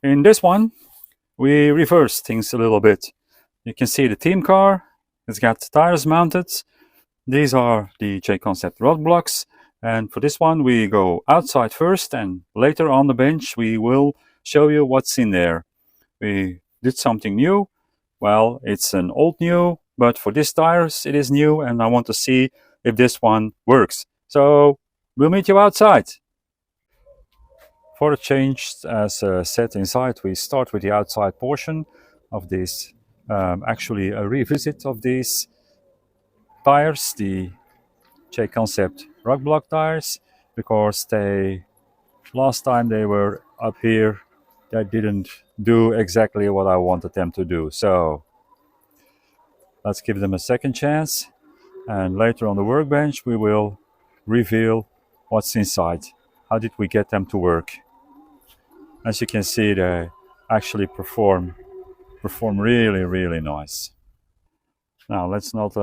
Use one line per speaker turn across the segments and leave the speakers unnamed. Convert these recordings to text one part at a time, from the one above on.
In this one, we reverse things a little bit. You can see the team car. It's got tires mounted. These are the JConcepts Rock Blocks. And for this one, we go outside first, and later on the bench, we will show you what's in there. We did something new. Well, it's an old new, but for these tires, it is new, and I want to see if this one works. So we'll meet you outside. For the change, as set inside, we start with the outside portion of this. Actually, a revisit of these tires, the JConcepts Rock Block tires, because last time they were up here, they didn't do exactly what I wanted them to do. So let's give them a second chance, and later on the workbench we will reveal what's inside. How did we get them to work? As you can see, they actually perform really nice. Now let's not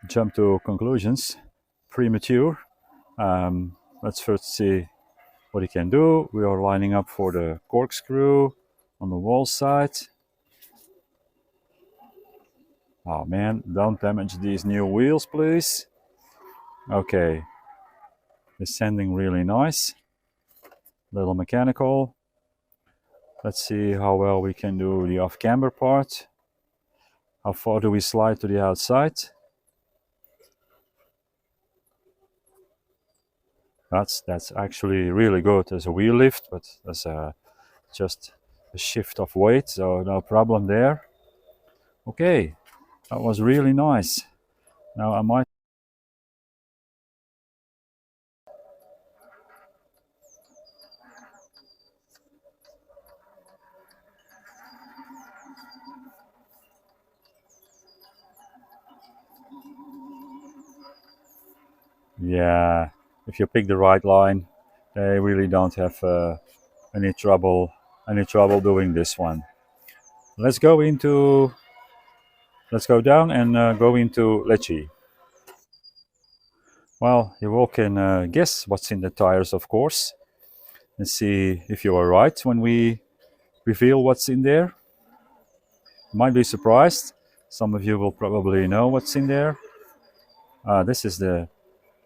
jump to conclusions premature. Let's first see what he can do. We are lining up for the corkscrew on the wall side. Oh man, don't damage these new wheels, please. Okay, descending really nice. Little mechanical. Let's see how well we can do the off-camber part. How far do we slide to the outside? That's actually really good as a wheel lift, but as just a shift of weight, so no problem there. Okay, that was really nice. Now I might. Yeah, if you pick the right line, they really don't have any trouble doing this one. Let's go down and go into Lecce. Well, you all can guess what's in the tires, of course, and see if you are right when we reveal what's in there. You might be surprised. Some of you will probably know what's in there. This is the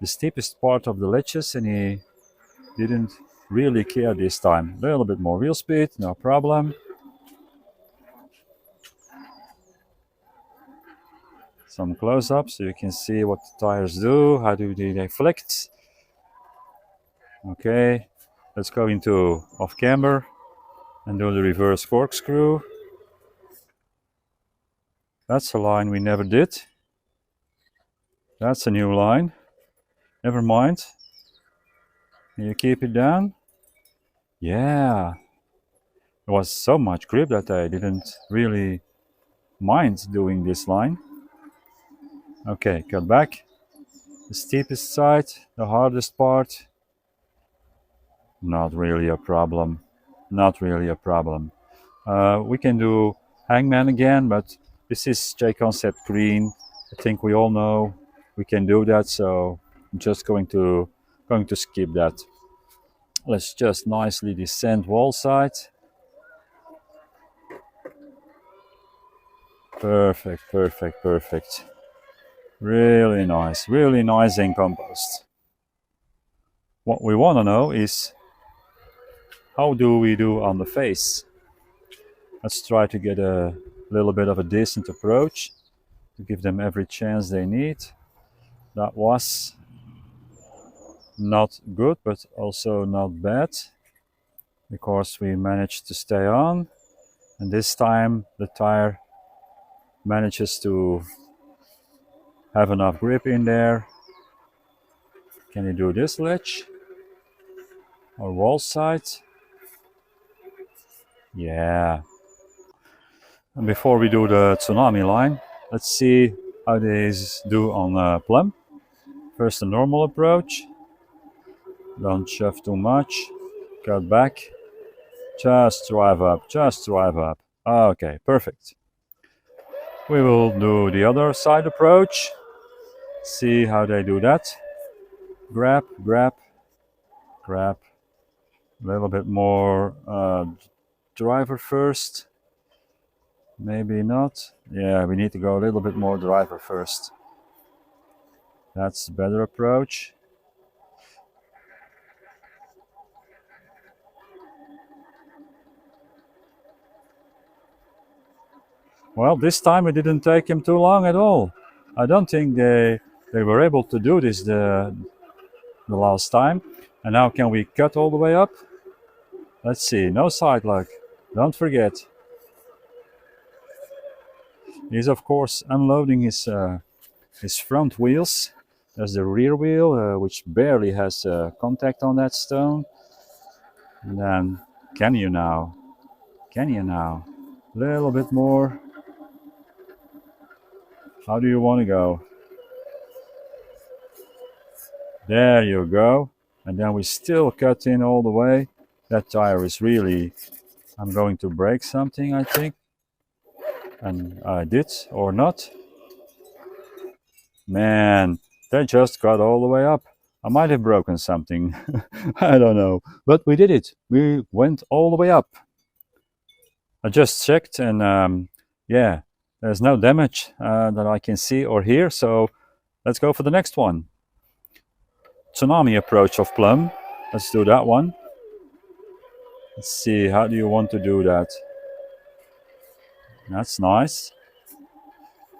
steepest part of the ledges, and he didn't really care this time. A little bit more wheel speed, no problem. Some close-up so you can see what the tires do, how do they deflect. Okay, let's go into off-camber and do the reverse corkscrew. That's a line we never did. That's a new line. Never mind. Can you keep it down? Yeah. There was so much grip that I didn't really mind doing this line. Okay, cut back. The steepest side, the hardest part. Not really a problem. Not really a problem. We can do hangman again, but this is JConcepts green. I think we all know we can do that, so I'm just going to skip that. Let's just nicely descend wall side. Perfect, perfect, perfect. Really nice in compost. What we want to know is, how do we do on the face? Let's try to get a little bit of a decent approach to give them every chance they need. That was not good, but also not bad, because we managed to stay on, and this time the tire manages to have enough grip in there. Can you do this ledge or wall side? Yeah. And before we do the tsunami line, let's see how these do on plumb. First, a normal approach. Don't shove too much. Cut back. Just drive up. Just drive up. Okay, perfect. We will do the other side approach. See how they do that. Grab, grab, grab. A little bit more driver first. Maybe not. Yeah, we need to go a little bit more driver first. That's a better approach. Well, this time it didn't take him too long at all. I don't think they were able to do this the last time. And now can we cut all the way up? Let's see, no side lock. Don't forget. He's of course unloading his front wheels. There's the rear wheel, which barely has contact on that stone. And then, can you now? Can you now? A little bit more. How do you want to go? There you go. And then we still cut in all the way. That tire is really... I'm going to break something, I think. And I did, or not. Man, that just got all the way up. I might have broken something. I don't know. But we did it. We went all the way up. I just checked and yeah, there's no damage that I can see or hear. So let's go for the next one. Tsunami approach of plumb. Let's do that one. Let's see, how do you want to do that? That's nice.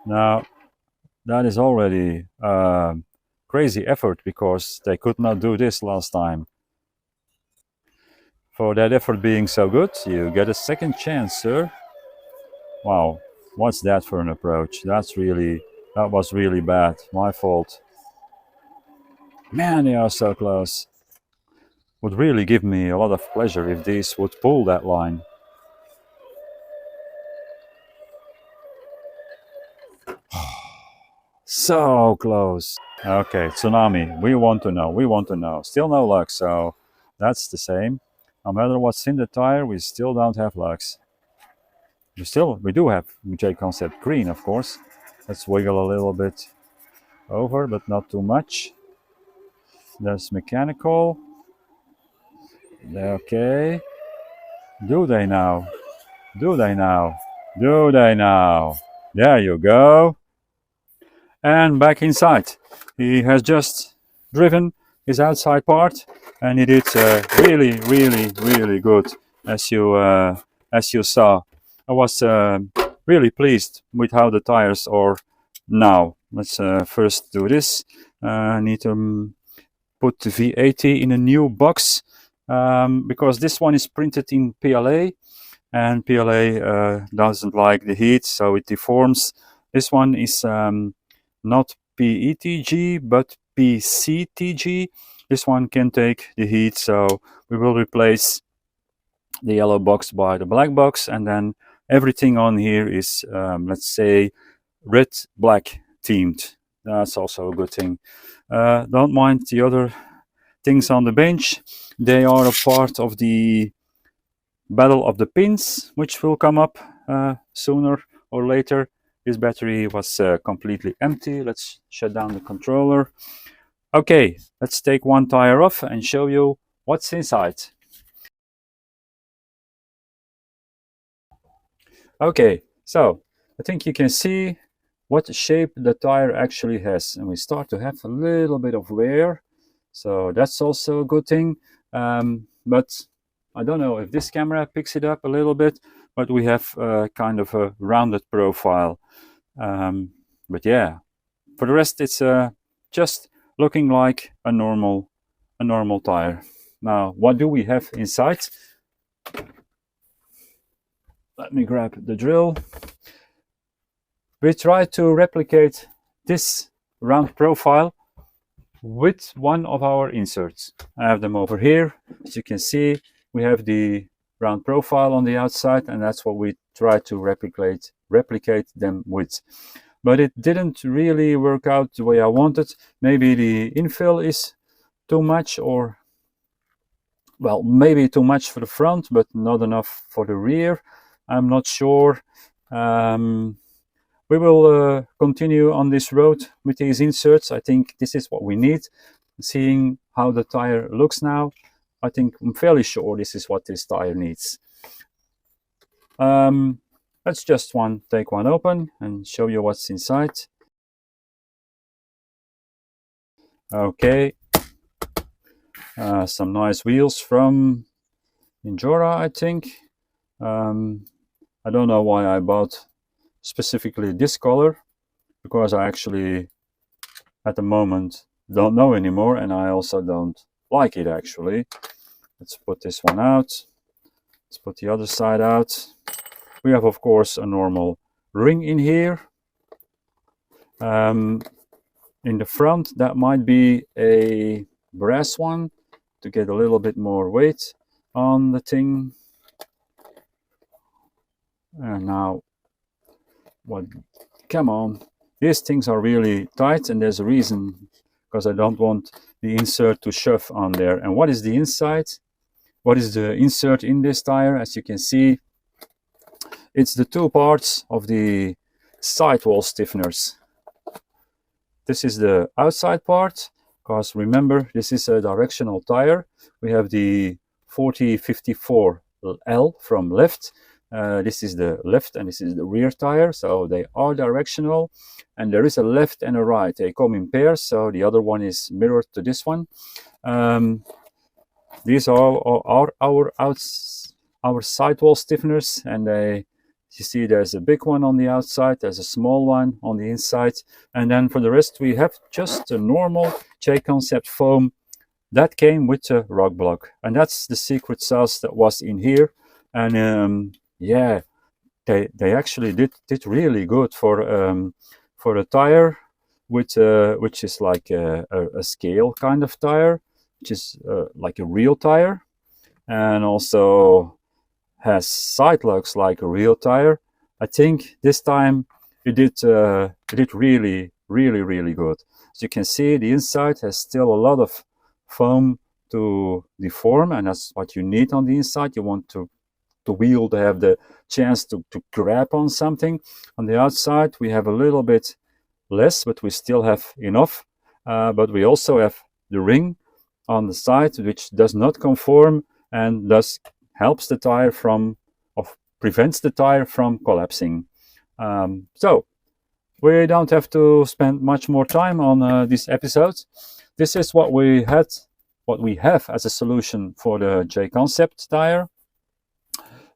Now, that is already crazy effort because they could not do this last time. For that effort being so good, you get a second chance, sir. Wow, what's that for an approach? That was really bad. My fault. Man, they are so close. Would really give me a lot of pleasure if these would pull that line. So close. Okay, Tsunami, we want to know. Still no luck, so that's the same. No matter what's in the tire, we still don't have lux. We do have JConcepts green, of course. Let's wiggle a little bit over, but not too much. There's mechanical. Okay. Do they now? Do they now? Do they now? There you go. And back inside. He has just driven his outside part, and he did really good, as you saw. I was really pleased with how the tires are now. Let's first do this. I need to put the V80 in a new box because this one is printed in PLA, and PLA doesn't like the heat, so it deforms. This one is not PETG but PCTG. This one can take the heat, so we will replace the yellow box by the black box, and then everything on here is let's say red black themed. That's also a good thing. Don't mind the other things on the bench. They are a part of the battle of the pins, which will come up sooner or later. This battery was completely empty. Let's shut down the controller. Okay, let's take one tire off and show you what's inside. Okay, so I think you can see what shape the tire actually has, and we start to have a little bit of wear, so that's also a good thing. But I don't know if this camera picks it up a little bit, but we have kind of a rounded profile. But yeah, for the rest it's just looking like a normal tire. Now, what do we have inside? Let me grab the drill. We try to replicate this round profile with one of our inserts. I have them over here. As you can see, we have the round profile on the outside, and that's what we try to replicate them with. But it didn't really work out the way I wanted. Maybe the infill is too much, or well, maybe too much for the front, but not enough for the rear. I'm not sure. We will continue on this road with these inserts. I think this is what we need. Seeing how the tire looks now, I'm fairly sure this is what this tire needs. Let's just take one open and show you what's inside. Okay, some nice wheels from Injora, I think. I don't know why I bought specifically this color, because I actually at the moment don't know anymore, and I also don't like it actually. Let's put this one out. Let's put the other side out. We have, of course, a normal ring in here. In the front, that might be a brass one to get a little bit more weight on the thing. And now, come on. These things are really tight, and there's a reason, because I don't want the insert to shove on there. And what is the inside? What is the insert in this tire? As you can see, it's the two parts of the sidewall stiffeners. This is the outside part, because remember, this is a directional tire. We have the 4054L from left. This is the left and this is the rear tire, so they are directional. And there is a left and a right. They come in pairs, so the other one is mirrored to this one. These are our sidewall stiffeners, and you see there's a big one on the outside, there's a small one on the inside, and then for the rest we have just a normal JConcepts foam that came with the rock block, and that's the secret sauce that was in here. And yeah, they actually did really good for a tire with which is like a scale kind of tire, which is like a real tire, and also has side lugs like a real tire. I think this time it did really good. As you can see, the inside has still a lot of foam to deform, and that's what you need on the inside. You want the wheel to have the chance to grab on something. On the outside we have a little bit less, but we still have enough. But we also have the ring on the side, which does not conform and thus helps the tire prevents the tire from collapsing. So we don't have to spend much more time on this episode. This is what we have as a solution for the JConcepts tire.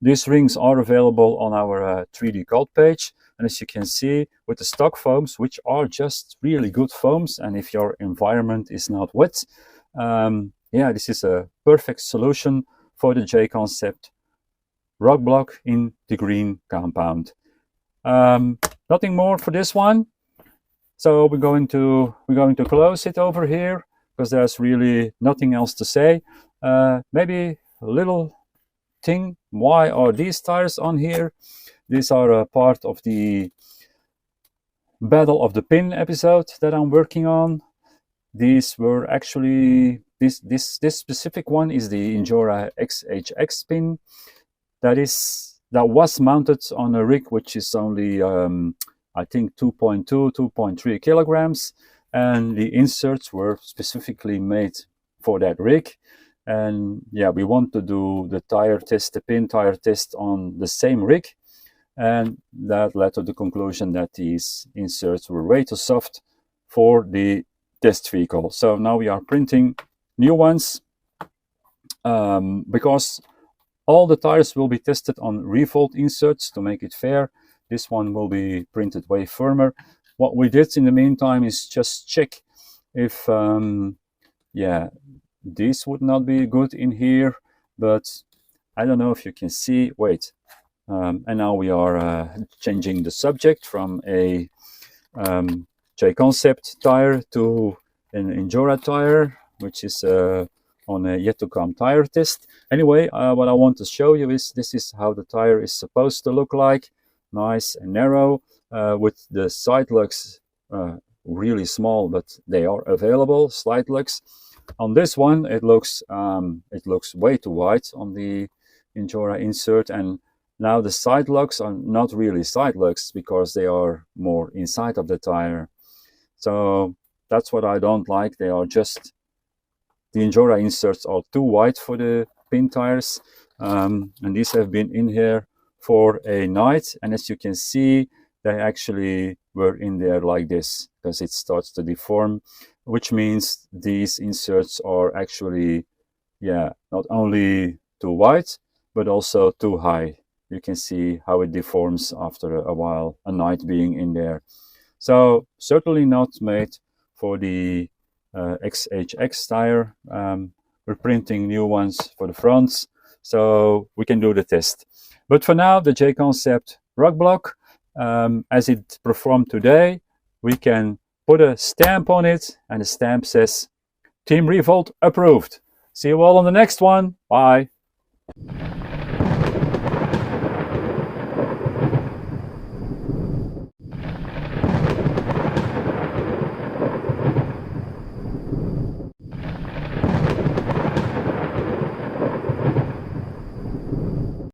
These rings are available on our 3D code page, and as you can see, with the stock foams, which are just really good foams, and if your environment is not wet, yeah, this is a perfect solution for the JConcepts Rock Block in the green compound. Nothing more for this one, so we're going to close it over here, because there's really nothing else to say. Maybe a little thing, why are these tires on here? These are a part of the Battle of the Pin episode that I'm working on. These were actually this specific one is the Injora XHX pin that was mounted on a rig which is only I think 2.3 kilograms, and the inserts were specifically made for that rig. And yeah, we want to do the pin tire test on the same rig, and that led to the conclusion that these inserts were way too soft for the test vehicle. So now we are printing new ones, because all the tires will be tested on ReVolt inserts to make it fair. This one will be printed way firmer. What we did in the meantime is just check if yeah, this would not be good in here, but I don't know if you can see. Wait, and now we are changing the subject from a JConcepts tire to an Injora tire, which is on a yet to come tire test. Anyway, what I want to show you is this is how the tire is supposed to look like, nice and narrow, with the side lugs really small, but they are available, slide lugs. On this one, it looks way too wide on the Injora insert, and now the side lugs are not really side lugs because they are more inside of the tire. So that's what I don't like. They are just, the Injora inserts are too wide for the pin tires, and these have been in here for a night, and as you can see, they actually were in there like this because it starts to deform, which means these inserts are actually, yeah, not only too wide but also too high. You can see how it deforms after a while, a night being in there. So certainly not made for the XHX tire. We're printing new ones for the fronts, so we can do the test. But for now, the JConcepts Rock Block, as it performed today, we can put a stamp on it, and the stamp says Team ReVolt approved. See you all on the next one. Bye.